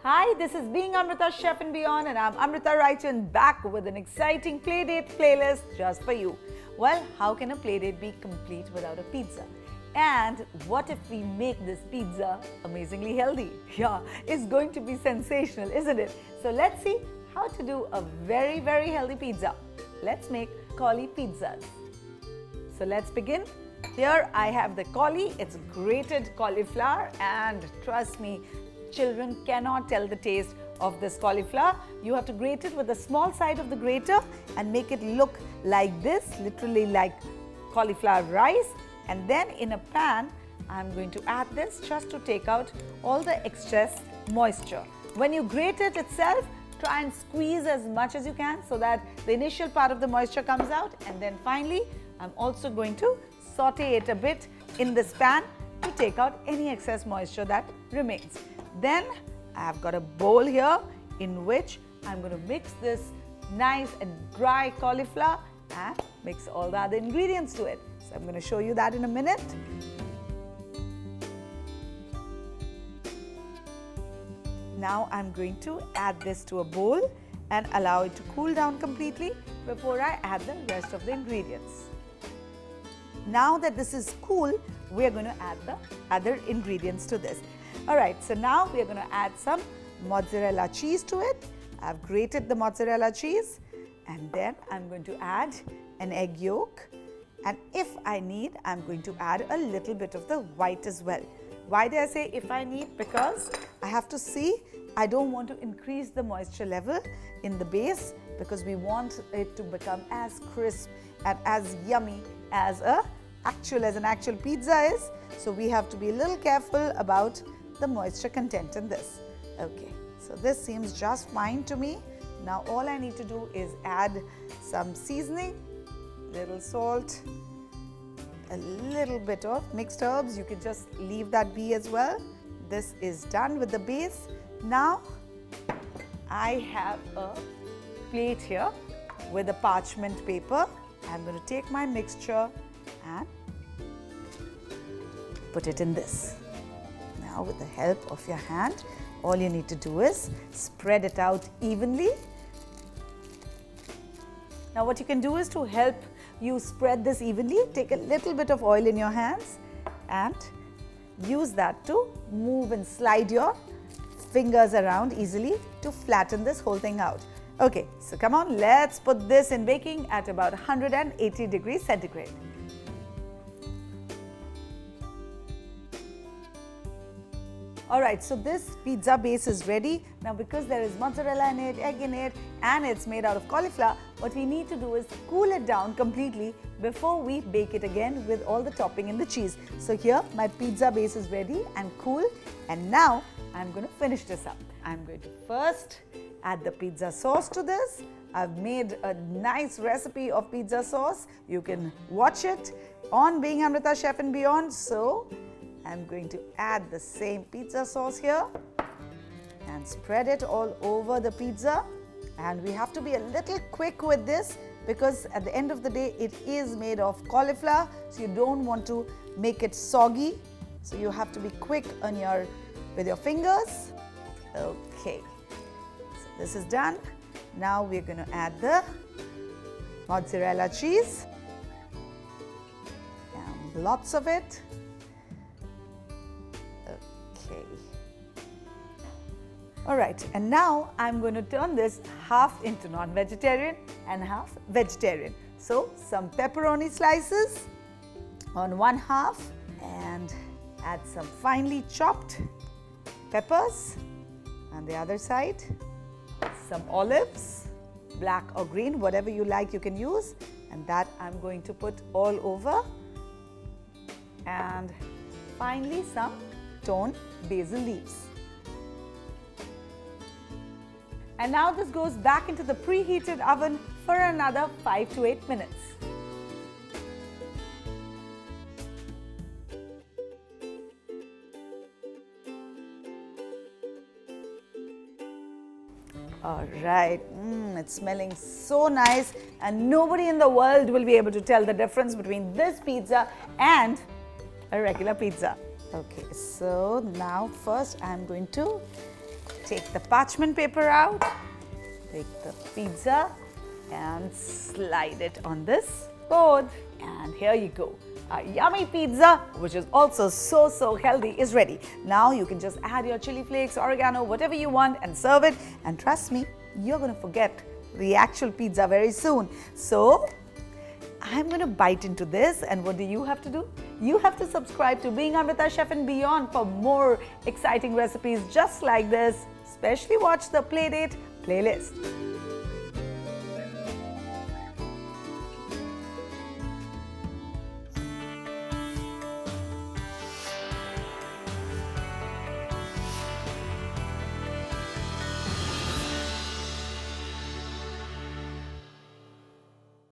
Hi, this is Being Amrita Chef and Beyond, and I'm Amrita Raichand back with an exciting playdate playlist just for you. Well, how can a playdate be complete without a pizza? And what if we make this pizza amazingly healthy? Yeah, it's going to be sensational, isn't it? So let's see how to do a very, very healthy pizza. Let's make cauli pizzas. So let's begin. Here I have the cauli. It's grated cauliflower, and trust me, children cannot tell the taste of this cauliflower. You have to grate it with the small side of the grater and make it look like this, literally like cauliflower rice. And then in a pan, I'm going to add this just to take out all the excess moisture. When you grate it itself, try and squeeze as much as you can so that the initial part of the moisture comes out. And then finally, I'm also going to saute it a bit in this pan to take out any excess moisture that remains. Then I've got a bowl here in which I'm going to mix this nice and dry cauliflower and mix all the other ingredients to it. So I'm going to show you that in a minute. Now I'm going to add this to a bowl and allow it to cool down completely before I add the rest of the ingredients. Now that this is cool, we are going to add the other ingredients to this. Alright, so now we are going to add some mozzarella cheese to it. I've grated the mozzarella cheese, and then I'm going to add an egg yolk, and if I need, I'm going to add a little bit of the white as well. Why do I say if I need? Because I have to see, I don't want to increase the moisture level in the base because we want it to become as crisp and as yummy as an actual pizza is. So we have to be a little careful about the moisture content in this. Okay, so this seems just fine to me. Now all I need to do is add some seasoning, little salt, a little bit of mixed herbs. You can just leave that be as well. This is done with the base. Now I have a plate here with a parchment paper. I'm going to take my mixture and put it in this. Now with the help of your hand, all you need to do is spread it out evenly. Now what you can do is to help you spread this evenly, take a little bit of oil in your hands and use that to move and slide your fingers around easily to flatten this whole thing out. Okay, so come on, let's put this in baking at about 180 degrees centigrade. Alright, so this pizza base is ready. Now because there is mozzarella in it, egg in it, and it's made out of cauliflower, what we need to do is cool it down completely before we bake it again with all the topping and the cheese. So here my pizza base is ready and cool, and now I'm going to finish this up. I'm going to first add the pizza sauce to this. I've made a nice recipe of pizza sauce. You can watch it on Being Amrita Chef and Beyond. So I'm going to add the same pizza sauce here and spread it all over the pizza. And we have to be a little quick with this because at the end of the day it is made of cauliflower, so you don't want to make it soggy. So you have to be quick on with your fingers. Okay, so this is done. Now we're going to add the mozzarella cheese and lots of it. Okay. Alright, and now I'm going to turn this half into non-vegetarian and half vegetarian. So some pepperoni slices on one half and add some finely chopped peppers on the other side, some olives, black or green, whatever you like you can use, and that I'm going to put all over, and finally some toned basil leaves. And now this goes back into the preheated oven for another 5 to 8 minutes. All right, it's smelling so nice, and nobody in the world will be able to tell the difference between this pizza and a regular pizza. Okay, so now first I'm going to take the parchment paper out, take the pizza and slide it on this board. And here you go. Our yummy pizza, which is also so healthy, is ready. Now you can just add your chili flakes, oregano, whatever you want and serve it. And trust me, you're going to forget the actual pizza very soon. So I'm going to bite into this, and what do you have to do? You have to subscribe to Being Amrita Chef and Beyond for more exciting recipes just like this. Especially watch the Playdate playlist.